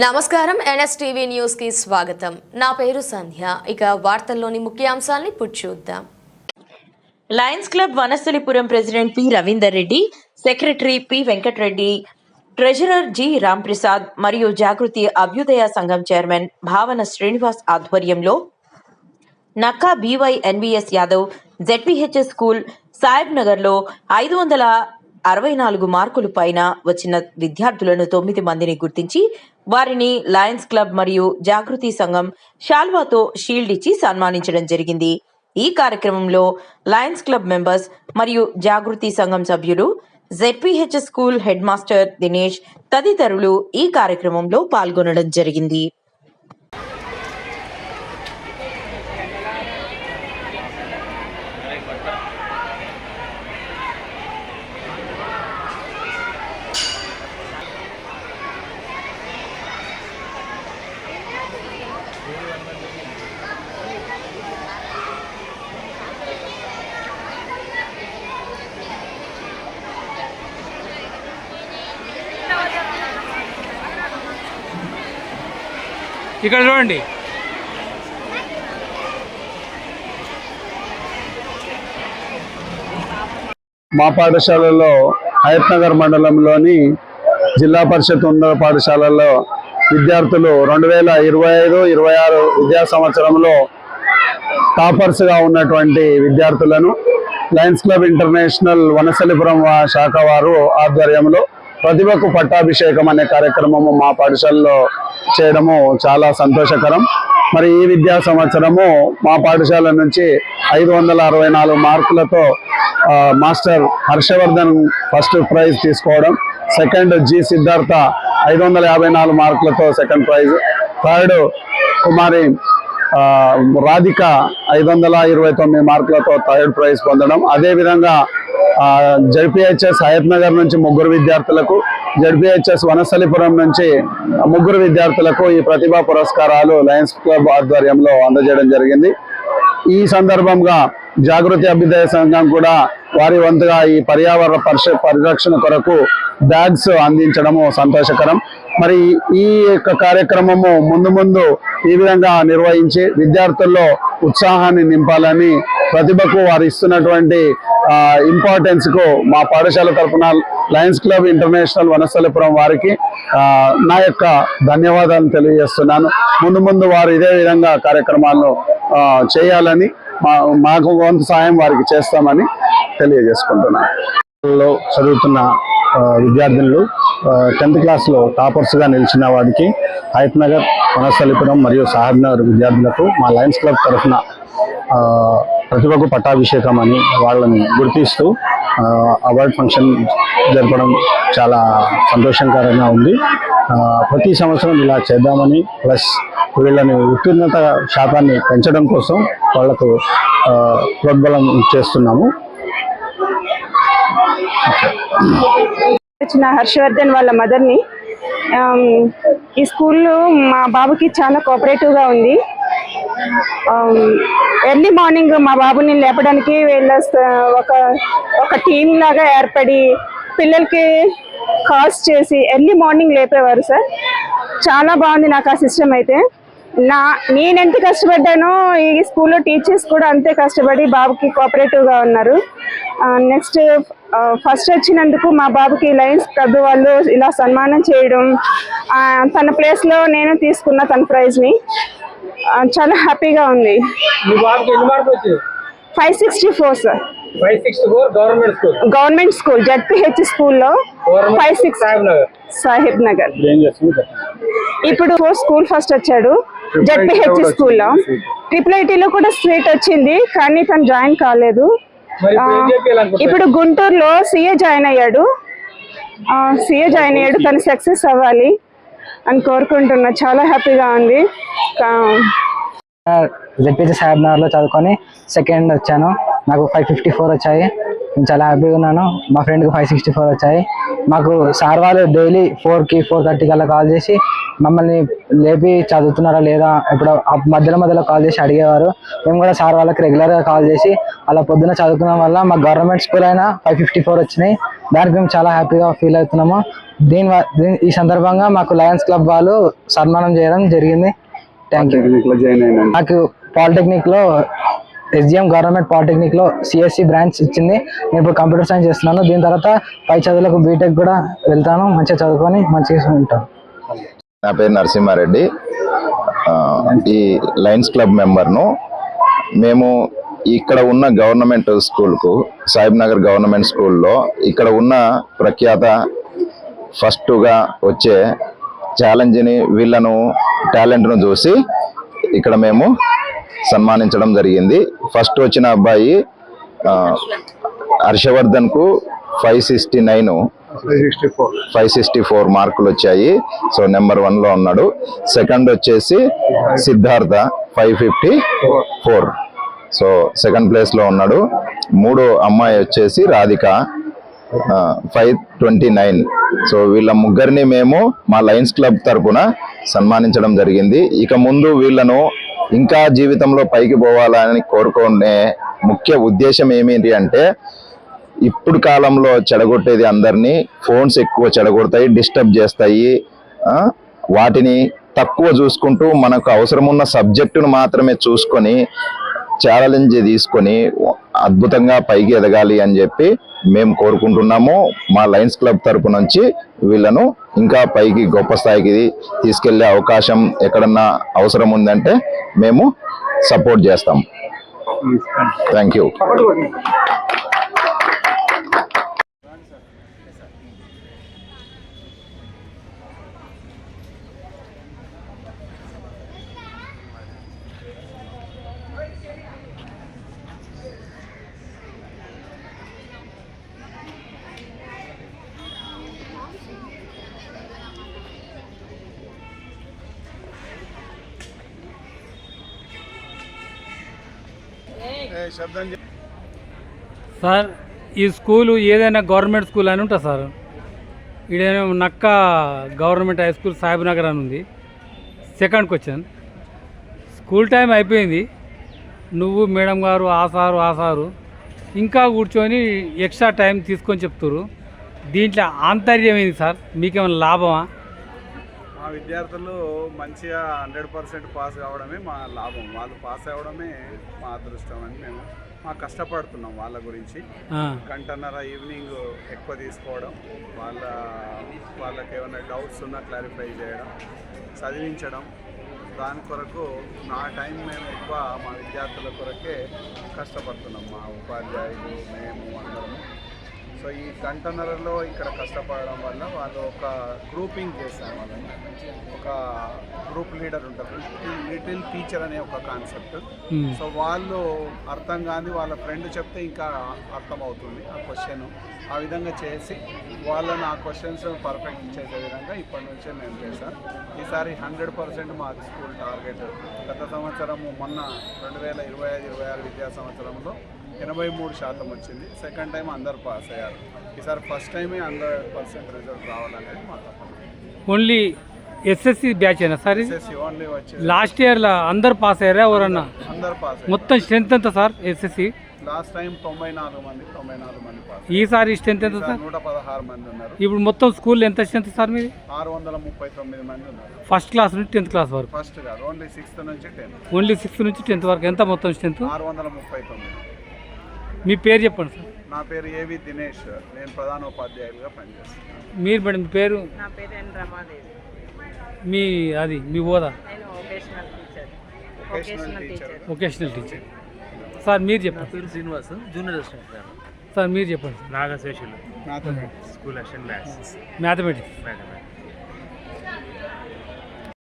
నమస్కారం NSTV news కి స్వాగతం. నా పేరు సంధ్య. ఇక వార్తల్లోని ముఖ్యాంశాలను ఇప్పుడు చూద్దాం. Lions club Vanasthalipuram president P Ravinder Reddy, secretary P Venkat Reddy, treasurer G Ramprasad మరియు జాగృతి అభ్యుదయ సంఘం చైర్మన్ భావన శ్రీనివాస్ ఆధ్వర్యంలో Nakka BYNVS Yadav ZPHS school సాహెబ్ నగర్లో 564 మార్కులు పైన వచ్చిన విద్యార్థులను 9 మందిని గుర్తించి వారిని లయన్స్ క్లబ్ మరియు జాగృతి సంఘం షాల్వాతో షీల్డ్ ఇచ్చి సన్మానించడం జరిగింది. ఈ కార్యక్రమంలో లయన్స్ క్లబ్ మెంబర్స్ మరియు జాగృతి సంఘం సభ్యులు, ZPHS school head master Dinesh తదితరులు ఈ కార్యక్రమంలో పాల్గొనడం జరిగింది. ఇక్కడ చూడండి, మా పాఠశాలలో హయత్నగర్ మండలంలోని జిల్లా పరిషత్ ఉన్నత పాఠశాలలో విద్యార్థులు 2025-26 విద్యా సంవత్సరంలో టాపర్స్గా ఉన్నటువంటి విద్యార్థులను లయన్స్ క్లబ్ ఇంటర్నేషనల్ వనస్థలిపురం శాఖ వారు ఆధ్వర్యంలో ప్రతిభకు పట్టాభిషేకం అనే కార్యక్రమము మా పాఠశాలలో చేయడము చాలా సంతోషకరం. మరి ఈ విద్యా సంవత్సరము మా పాఠశాల నుంచి 564 మార్కులతో మాస్టర్ హర్షవర్ధన్ ఫస్ట్ ప్రైజ్ తీసుకోవడం, సెకండ్ జి సిద్ధార్థ 554 మార్కులతో సెకండ్ ప్రైజ్, థర్డ్ కుమారి రాధిక 529 మార్కులతో థర్డ్ ప్రైజ్ పొందడం. అదేవిధంగా ZPHS హయత్ నగర్ నుంచి 3 విద్యార్థులకు, ZPHS వనస్థలిపురం నుంచి 3 విద్యార్థులకు ఈ ప్రతిభా పురస్కారాలు లయన్స్ క్లబ్ ఆధ్వర్యంలో అందజేయడం జరిగింది. ఈ సందర్భంగా జాగృతి అభ్యుదయ సంఘం కూడా వారి వంతుగా ఈ పర్యావరణ పరిరక్షణ కొరకు బ్యాగ్స్ అందించడము సంతోషకరం. మరి ఈ యొక్క కార్యక్రమము ముందు ఈ విధంగా నిర్వహించి విద్యార్థుల్లో ఉత్సాహాన్ని నింపాలని, ప్రతిభకు వారు ఇస్తున్నటువంటి ఇంపార్టెన్స్ కు మా పాఠశాల తరఫున లయన్స్ క్లబ్ ఇంటర్నేషనల్ వనస్థలిపురం వారికి నా యొక్క ధన్యవాదాలు తెలియజేస్తున్నాను. ముందు వారు ఇదే విధంగా కార్యక్రమాలను చేయాలని, మాకు వంతు సాయం వారికి చేస్తామని తెలియజేసుకుంటున్నాను. చదువుతున్న విద్యార్థులు 10th క్లాస్లో టాపర్స్గా నిలిచిన వారికి హయత్ నగర్, వనస్థలిపురం మరియు సాహెబ్ నగర్ విద్యార్థులకు మా లయన్స్ క్లబ్ తరఫున ప్రతిభకు పట్టాభిషేకం అని వాళ్ళని గుర్తిస్తూ అవార్డ్ ఫంక్షన్ జరపడం చాలా సంతోషకరంగా ఉంది. ప్రతి సంవత్సరం ఇలా చేద్దామని, ప్లస్ వీళ్ళని ఉత్తీర్ణత శాతాన్ని పెంచడం కోసం వాళ్లకు ప్రోద్బలం చేస్తున్నాము. హర్షవర్ధన్ వాళ్ళ మదర్ని. ఈ స్కూల్లో మా బాబుకి చాలా కోఆపరేటివ్గా ఉంది. ఎర్లీ మార్నింగ్ మా బాబుని లేపడానికి వీళ్ళ ఒక టీం లాగా ఏర్పడి పిల్లలకి కాల్స్ చేసి ఎర్లీ మార్నింగ్ లేపేవారు సార్. చాలా బాగుంది నాకు ఆ సిస్టమ్ అయితే. నేను ఎంత కష్టపడ్డానో ఈ స్కూల్లో టీచర్స్ కూడా అంతే కష్టపడి బాబుకి కోఆపరేటివ్గా ఉన్నారు. నెక్స్ట్ ఫస్ట్ వచ్చినందుకు మా బాబుకి లయన్స్ క్లబ్ వాళ్ళు ఇలా సన్మానం చేయడం, తన ప్లేస్లో నేను తీసుకున్న తన ప్రైజ్ని, చాలా హ్యాపీగా ఉంది. 564 సార్. 564 గవర్నమెంట్ స్కూల్ ZPHS స్కూల్లో 56 సాహెబ్ నగర్. ఇప్పుడు స్కూల్ ఫస్ట్ వచ్చాడు ZPHS స్కూల్లో. IIITలో కూడా సీట్ వచ్చింది, కానీ తను జాయిన్ కాలేదు. ఇప్పుడు గుంటూరులో CA జాయిన్ అయ్యాడు. తను సక్సెస్ అవ్వాలి అని కోరుకుంటున్నా. చాలా హ్యాపీగా ఉంది. ZPHS సాహెబ్ నగర్లో చదువుకొని సెకండ్ వచ్చాను. నాకు 554 వచ్చాయి. నేను చాలా హ్యాపీగా ఉన్నాను. మా ఫ్రెండ్కి 564 వచ్చాయి. మాకు సార్ వాళ్ళు డైలీ 4కి 4:30 కల్లా కాల్ చేసి మమ్మల్ని లేపి చదువుతున్నారా లేదా ఇప్పుడు మధ్యలో కాల్ చేసి అడిగేవారు. మేము కూడా సార్ వాళ్ళకి రెగ్యులర్గా కాల్ చేసి అలా పొద్దున్న చదువుకున్న వల్ల మా గవర్నమెంట్ స్కూల్ అయినా 554 వచ్చినాయి. దానికి మేము చాలా హ్యాపీగా ఫీల్ అవుతున్నాము. ఈ సందర్భంగా మాకు లయన్స్ క్లబ్ వాళ్ళు సన్మానం చేయడం జరిగింది. Thank you. నాకు పాలిటెక్నిక్లో SGM గవర్నమెంట్ పాలిటెక్నిక్లో CSC బ్రాంచ్ ఇచ్చింది. నేను ఇప్పుడు కంప్యూటర్ సైన్స్ చేస్తున్నాను. దీని తర్వాత పై చదువులకు బీటెక్ కూడా వెళ్తాను. మంచిగా చదువుకొని మంచిగా ఉంటాను. నా పేరు నరసింహారెడ్డి. ఈ లయన్స్ క్లబ్ మెంబర్ను. మేము ఇక్కడ ఉన్న గవర్నమెంట్ స్కూల్కు సాహిబ్ నగర్ గవర్నమెంట్ స్కూల్లో ఇక్కడ ఉన్న ప్రఖ్యాత ఫస్ట్గా వచ్చే ఛాలెంజ్ని వీళ్ళను టాలెంట్ను చూసి ఇక్కడ మేము సన్మానించడం జరిగింది. ఫస్ట్ వచ్చిన అబ్బాయి హర్షవర్ధన్కు 564 మార్కులు వచ్చాయి. సో నెంబర్ 1లో ఉన్నాడు. సెకండ్ వచ్చేసి సిద్ధార్థ 554. సో సెకండ్ ప్లేస్లో ఉన్నాడు. మూడో అమ్మాయి వచ్చేసి రాధిక 529. సో వీళ్ళ ముగ్గురిని మేము మా లయన్స్ క్లబ్ తరపున సన్మానించడం జరిగింది. ఇక ముందు వీళ్ళను ఇంకా జీవితంలో పైకి పోవాలని కోరుకునే ముఖ్య ఉద్దేశం ఏమిటి అంటే, ఇప్పుడు కాలంలో చెడగొట్టేది అందరినీ ఫోన్స్ ఎక్కువ చెడగొడతాయి, డిస్టర్బ్ చేస్తాయి. వాటిని తక్కువ చూసుకుంటూ మనకు అవసరం ఉన్న సబ్జెక్టును మాత్రమే చూసుకొని ఛాలెంజ్ తీసుకొని అద్భుతంగా పైకి ఎదగాలి అని చెప్పి మేము కోరుకుంటున్నాము. మా లయన్స్ క్లబ్ తరపు నుంచి వీళ్ళను ఇంకా పైకి గొప్ప స్థాయికి తీసుకెళ్లే అవకాశం ఎక్కడన్నా అవసరం ఉందంటే మేము సపోర్ట్ చేస్తాం. Thank you. సార్, ఈ స్కూలు ఏదైనా గవర్నమెంట్ స్కూల్ అని ఉంటుంది సార్. ఇదేమో నక్క government high school Sahib Nagar అని ఉంది. సెకండ్కి వచ్చాను. స్కూల్ టైం అయిపోయింది. నువ్వు మేడం గారు ఆ సారు ఇంకా కూర్చొని ఎక్స్ట్రా టైం తీసుకొని చెప్తారు. దీంట్లో ఆంతర్యం ఏంది సార్? మీకేమైనా లాభమా? మా విద్యార్థులు మంచిగా 100% పాస్ కావడమే మా లాభం. వాళ్ళు పాస్ అవ్వడమే మా అదృష్టం అని మేము కష్టపడుతున్నాం. వాళ్ళ గురించి గంటన్నర ఈవినింగ్ ఎక్కువ తీసుకోవడం, వాళ్ళకి ఏమైనా డౌట్స్ ఉన్నా క్లారిఫై చేయడం, చదివించడం. దాని కొరకు నా టైం మేము ఎక్కువ మా విద్యార్థుల కొరకే కష్టపడుతున్నాం. మా ఉపాధ్యాయులు మేము అందరము. సో ఈ గంటన్నరలో ఇక్కడ కష్టపడడం వల్ల వాళ్ళు ఒక గ్రూపింగ్ చేశారు. వాళ్ళని ఒక గ్రూప్ లీడర్ ఉంటారు, లిటిల్ టీచర్ అనే ఒక కాన్సెప్ట్. సో వాళ్ళు అర్థం కాని వాళ్ళ ఫ్రెండ్ చెప్తే ఇంకా అర్థమవుతుంది ఆ క్వశ్చన్. ఆ విధంగా చేసి వాళ్ళని ఆ క్వశ్చన్స్ పర్ఫెక్ట్ చేసే విధంగా ఇప్పటి నుంచే మేము చేశాం. ఈసారి 100% మా స్కూల్ టార్గెట్. గత సంవత్సరము మొన్న 2025-26 విద్యా సంవత్సరంలో 83% వచ్చింది. సెకండ్ టైం అందరు పాస్ అయ్యారు. ఈసారి ఫస్ట్ టైమే 100% రిజల్ట్ రావాలనేది మా తప్పన. ఓన్లీ SSC బ్యాచ్ అయినా సార్? SSC ఓన్లీ వచ్చి లాస్ట్ ఇయర్లో అందరు పాస్ అయ్యారా? ఎవరన్నా? అందరు పాస్. మొత్తం స్ట్రెంత్ ఎంత సార్ SSC? లాస్ట్ టైం 94 మంది పాస్. ఈసారి స్ట్రెంత్ ఎంత సార్? 116 మంది ఉన్నారు. ఇప్పుడు మొత్తం స్కూల్ ఎంత స్ట్రెంత్ సార్ మీది? 639 మంది ఉన్నారు. ఫస్ట్ క్లాస్ నుంచి 10th క్లాస్ వరకు? ఫస్ట్ కాదు, ఓన్లీ 6th నుంచి 10th. ఓన్లీ 6th నుంచి 10th వరకు. ఎంత మొత్తం స్ట్రెంత్? 639. మీ పేరు చెప్పండి సార్. నా పేరు ఏవి దినేష్. నేను ప్రధానోపాధ్యాయులుగా పనిచేస్తున్నాను. మీరు మేడం మీ పేరు? నా పేరు ఎన్ రమాదేవి. మీ హోదా? నేను వొకేషనల్ టీచర్. సార్ మీరు చెప్పండి. పేరు శ్రీనివాస్, జూనియర్ అసిస్టెంట్. సార్ మీరు చెప్పండి. Nagaseshulu, school assistant maths. Mathematics.